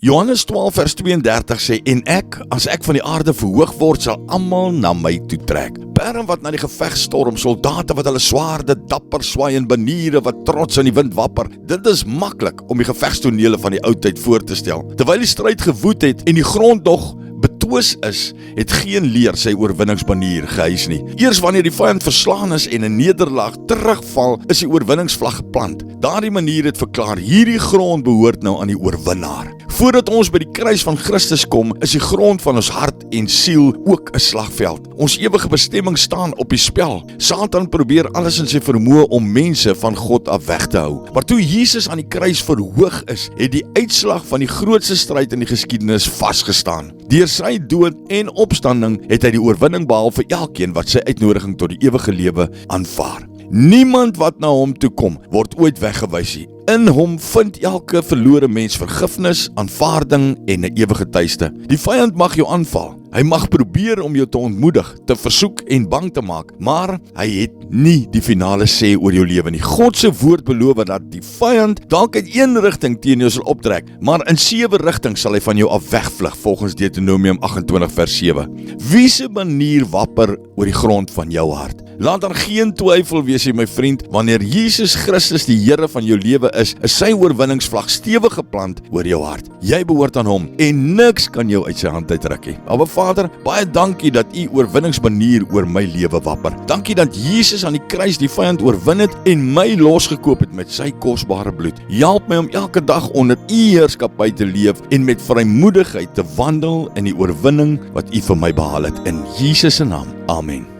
Johannes 12 vers 32 sê, en ek, as ek van die aarde verhoog word, sal almal na my toe trek. Perne wat na die geveg storm, soldate wat hulle swaarde dapper swaai en baniere wat trots in die wind wapper. Dit is maklik om die gevegstonele van die oudheid voor te stel. Terwyl die stryd gewoed het en die grond nog betwis is, het geen leer sy oorwinningsbanier gehuis nie. Eers wanneer die vyand verslaan is en 'n nederlaag terugval, is die oorwinningsvlag geplant. Daardie manier het verklaar, hierdie grond behoort nou aan die oorwinnaar. Voordat ons by die kruis van Christus kom, is die grond van ons hart en siel ook 'n slagveld. Ons ewige bestemming staan op die spel. Satan probeer alles in sy vermoë om mense van God af weg te hou. Maar toe Jesus aan die kruis verhoog is, het die uitslag van die grootste stryd in die geskiedenis vasgestaan. Deur sy dood en opstanding het hy die oorwinning behaal vir elkeen wat sy uitnodiging tot die ewige lewe aanvaar. Niemand wat na hom toe kom, word ooit weggewys nie. In hom vind elke verlore mens vergifnis, aanvaarding en 'n ewige tuiste. Die vyand mag jou aanval. Hy mag probeer om jou te ontmoedig, te versoek en bang te maak, maar hy het nie die finale sê oor jou lewe nie. God se woord beloof dat die vyand dalk in een rigting teen jou sal optrek, maar in 7 rigtings sal hy van jou af wegvlug, volgens Deuteronomium 28 vers 7. Wie se banier wapper oor die grond van jou hart? Laat daar geen twyfel wees, my vriend, wanneer Jesus Christus die Here van jou lewe is sy oorwinningsvlag stewig geplant oor jou hart. Jy behoort aan hom en niks kan jou uit sy hand uitruk nie. Maar Vader, baie dankie dat u oorwinningsbanier oor my lewe wapper. Dankie dat Jesus aan die kruis die vyand oorwin het en my losgekoop het met sy kosbare bloed. Help my om elke dag onder u heerskappy te leef en met vrymoedigheid te wandel in die oorwinning wat u vir my behaal het. In Jesus se naam. Amen.